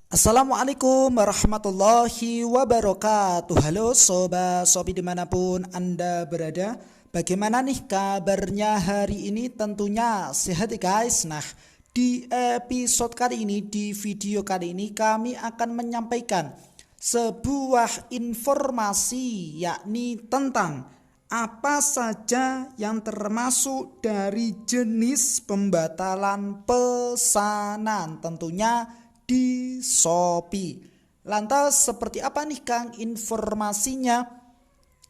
Assalamualaikum warahmatullahi wabarakatuh. Halo sobat Shopee dimanapun Anda berada. Bagaimana nih kabarnya hari ini? Tentunya sehat ya guys. Nah, di episode kali ini, di video kali ini kami akan menyampaikan sebuah informasi, yakni tentang apa saja yang termasuk dari jenis pembatalan pesanan tentunya di Shopee. Lantas seperti apa nih Kang informasinya?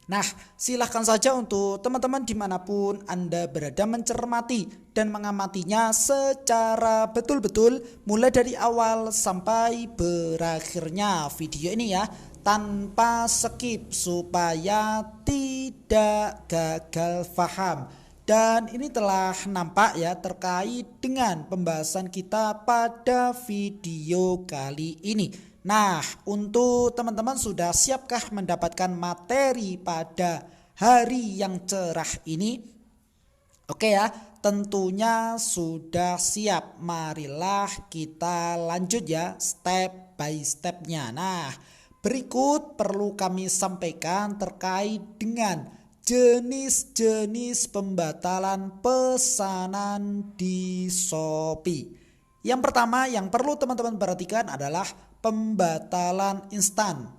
Nah, silahkan saja untuk teman-teman dimanapun Anda berada mencermati dan mengamatinya secara betul-betul mulai dari awal sampai berakhirnya video ini ya, tanpa skip supaya tidak gagal paham. Dan ini telah nampak ya terkait dengan pembahasan kita pada video kali ini. Nah, untuk teman-teman sudah siapkah mendapatkan materi pada hari yang cerah ini? Oke ya, tentunya sudah siap. Marilah kita lanjut ya step by stepnya. Nah, berikut perlu kami sampaikan terkait dengan jenis-jenis pembatalan pesanan di Shopee. Yang pertama yang perlu teman-teman perhatikan adalah pembatalan instan,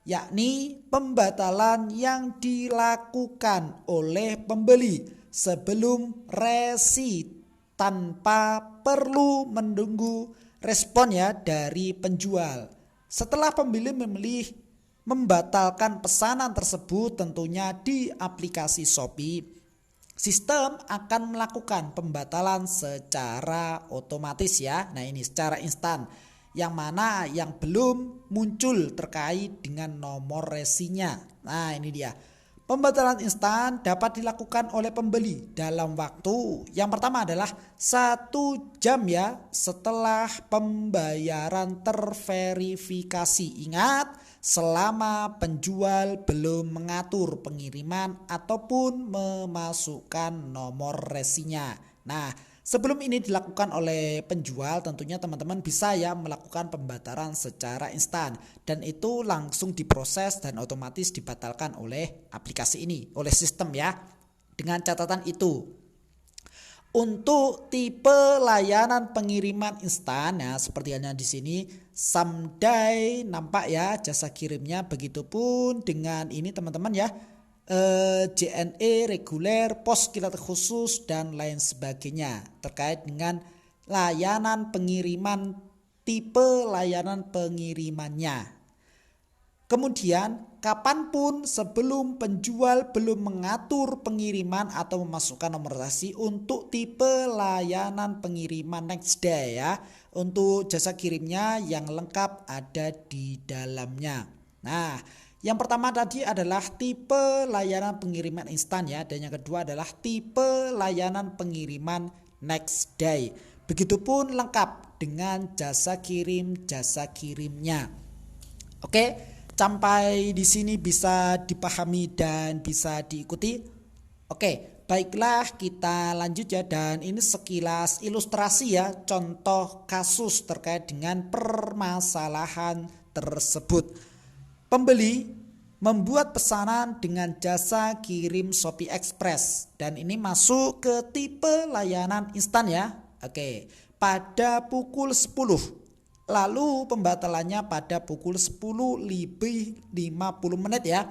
yakni pembatalan yang dilakukan oleh pembeli sebelum resi tanpa perlu menunggu respon ya dari penjual. Setelah pembeli membatalkan pesanan tersebut tentunya di aplikasi Shopee, sistem akan melakukan pembatalan secara otomatis ya. Nah, ini secara instan. Yang mana yang belum muncul terkait dengan nomor resinya. Nah, ini dia. Pembatalan instan dapat dilakukan oleh pembeli dalam waktu yang pertama adalah 1 jam ya setelah pembayaran terverifikasi. Ingat, selama penjual belum mengatur pengiriman ataupun memasukkan nomor resinya. Nah, sebelum ini dilakukan oleh penjual tentunya teman-teman bisa ya melakukan pembatalan secara instan. Dan itu langsung diproses dan otomatis dibatalkan oleh aplikasi ini, oleh sistem ya. Dengan catatan itu, untuk tipe layanan pengiriman instan ya seperti halnya di sini Someday nampak ya jasa kirimnya, begitupun dengan ini teman-teman ya. JNE reguler, pos kilat khusus dan lain sebagainya terkait dengan layanan pengiriman, tipe layanan pengirimannya. Kemudian kapanpun sebelum penjual belum mengatur pengiriman atau memasukkan nomor resi untuk tipe layanan pengiriman next day ya. Untuk jasa kirimnya yang lengkap ada di dalamnya. Nah, yang pertama tadi adalah tipe layanan pengiriman instan ya. Dan yang kedua adalah tipe layanan pengiriman next day. Begitupun lengkap dengan jasa kirimnya. Oke. Sampai di sini bisa dipahami dan bisa diikuti. Oke, baiklah kita lanjut ya, dan ini sekilas ilustrasi ya, contoh kasus terkait dengan permasalahan tersebut. Pembeli membuat pesanan dengan jasa kirim Shopee Express dan ini masuk ke tipe layanan instan ya. Oke, pada pukul 10. Lalu pembatalannya pada pukul 10 lebih 50 menit ya.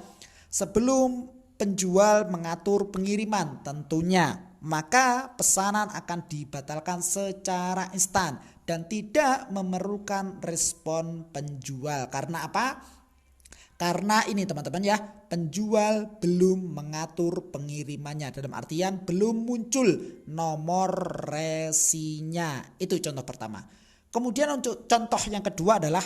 Sebelum penjual mengatur pengiriman tentunya. Maka pesanan akan dibatalkan secara instan dan tidak memerlukan respon penjual. Karena apa? Karena ini teman-teman ya, penjual belum mengatur pengirimannya. Dalam artian belum muncul nomor resinya. Itu contoh pertama. Kemudian untuk contoh yang kedua adalah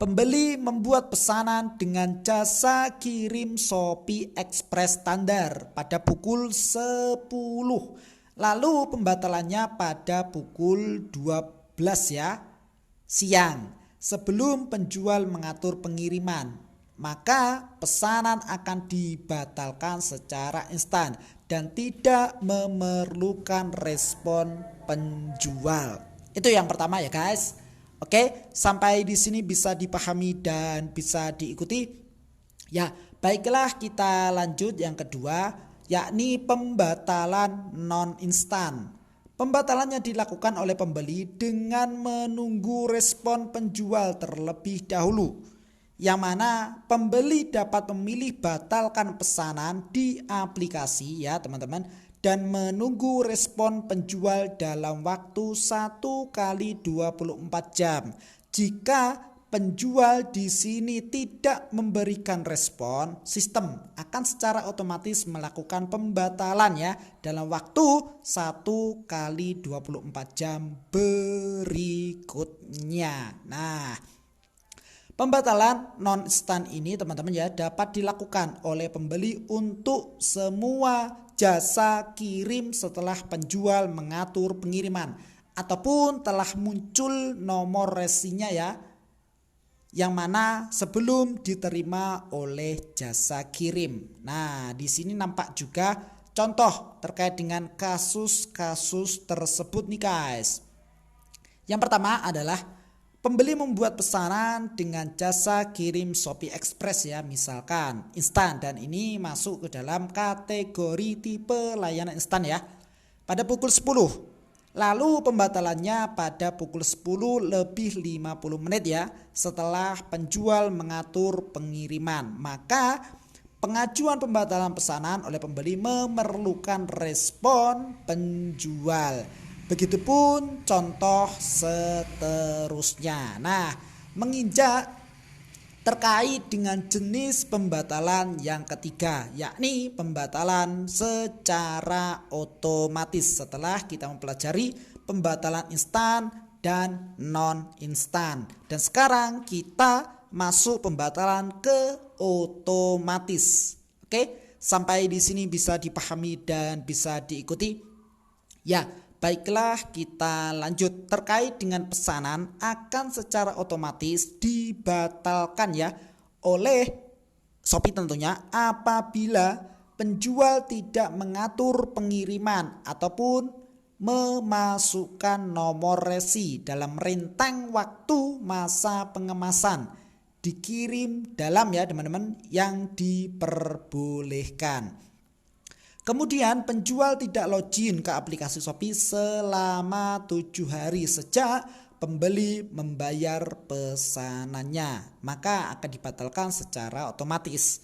pembeli membuat pesanan dengan jasa kirim Shopee Express standar pada pukul 10. Lalu pembatalannya pada pukul 12 ya, siang. Sebelum penjual mengatur pengiriman, maka pesanan akan dibatalkan secara instan dan tidak memerlukan respon penjual. Itu yang pertama ya guys. Oke, sampai di sini bisa dipahami dan bisa diikuti. Ya, baiklah kita lanjut yang kedua, yakni pembatalan non instan. Pembatalannya dilakukan oleh pembeli dengan menunggu respon penjual terlebih dahulu, yang mana pembeli dapat memilih batalkan pesanan di aplikasi ya teman-teman, dan menunggu respon penjual dalam waktu 1 kali 24 jam. Jika penjual di sini tidak memberikan respon, sistem akan secara otomatis melakukan pembatalan ya dalam waktu 1 kali 24 jam berikutnya. Nah, pembatalan non instan ini teman-teman ya dapat dilakukan oleh pembeli untuk semua jasa kirim setelah penjual mengatur pengiriman ataupun telah muncul nomor resinya ya, yang mana sebelum diterima oleh jasa kirim. Nah, di sini nampak juga contoh terkait dengan kasus-kasus tersebut nih guys. Yang pertama adalah pembeli membuat pesanan dengan jasa kirim Shopee Express ya, misalkan instan, dan ini masuk ke dalam kategori tipe layanan instan ya, pada pukul 10. Lalu pembatalannya pada pukul 10 lebih 50 menit ya setelah penjual mengatur pengiriman. Maka pengajuan pembatalan pesanan oleh pembeli memerlukan respon penjual. Begitupun contoh seterusnya. Nah, menginjak terkait dengan jenis pembatalan yang ketiga, yakni pembatalan secara otomatis. Setelah kita mempelajari pembatalan instan dan non instan, dan sekarang kita masuk pembatalan ke otomatis. Oke, sampai di sini bisa dipahami dan bisa diikuti. Ya, baiklah kita lanjut. Terkait dengan pesanan akan secara otomatis dibatalkan ya oleh Shopee tentunya apabila penjual tidak mengatur pengiriman ataupun memasukkan nomor resi dalam rentang waktu masa pengemasan dikirim dalam ya teman-teman yang diperbolehkan. Kemudian penjual tidak login ke aplikasi Shopee selama 7 hari sejak pembeli membayar pesanannya, maka akan dibatalkan secara otomatis.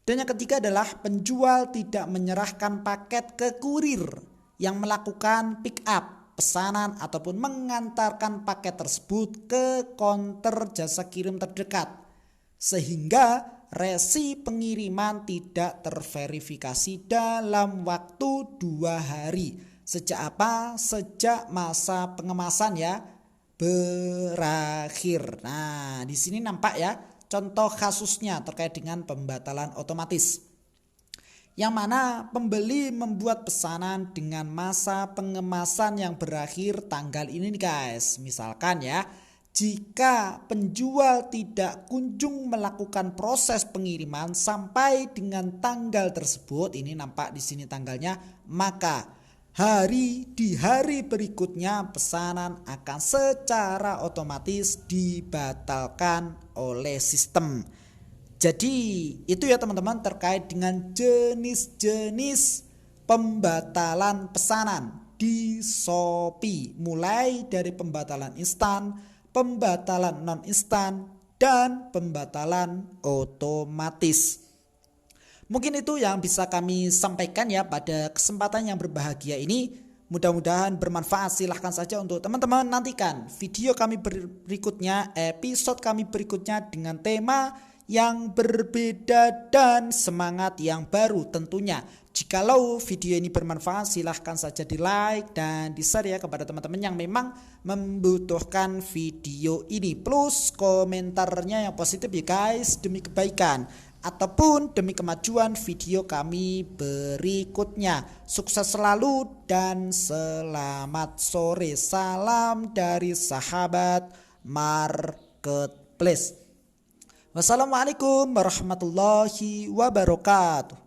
Dan yang ketiga adalah penjual tidak menyerahkan paket ke kurir yang melakukan pick up pesanan ataupun mengantarkan paket tersebut ke konter jasa kirim terdekat, sehingga resi pengiriman tidak terverifikasi dalam waktu 2 hari. Sejak apa? Sejak masa pengemasan ya berakhir. Nah, di sini nampak ya contoh kasusnya terkait dengan pembatalan otomatis, yang mana pembeli membuat pesanan dengan masa pengemasan yang berakhir tanggal ini nih guys. Misalkan ya, jika penjual tidak kunjung melakukan proses pengiriman sampai dengan tanggal tersebut, ini nampak di sini tanggalnya, maka di hari berikutnya pesanan akan secara otomatis dibatalkan oleh sistem. Jadi itu ya teman-teman terkait dengan jenis-jenis pembatalan pesanan di Shopee, mulai dari pembatalan instan, pembatalan non instan, dan pembatalan otomatis. Mungkin itu yang bisa kami sampaikan ya pada kesempatan yang berbahagia ini. Mudah-mudahan bermanfaat. Silahkan saja untuk teman-teman nantikan video kami berikutnya, episode kami berikutnya dengan tema yang berbeda dan semangat yang baru tentunya. Jikalau video ini bermanfaat, silahkan saja di like dan di share ya kepada teman-teman yang memang membutuhkan video ini. Plus komentarnya yang positif ya guys, demi kebaikan ataupun demi kemajuan video kami berikutnya. Sukses selalu dan selamat sore. Salam dari sahabat Marketplace. Wassalamualaikum warahmatullahi wabarakatuh.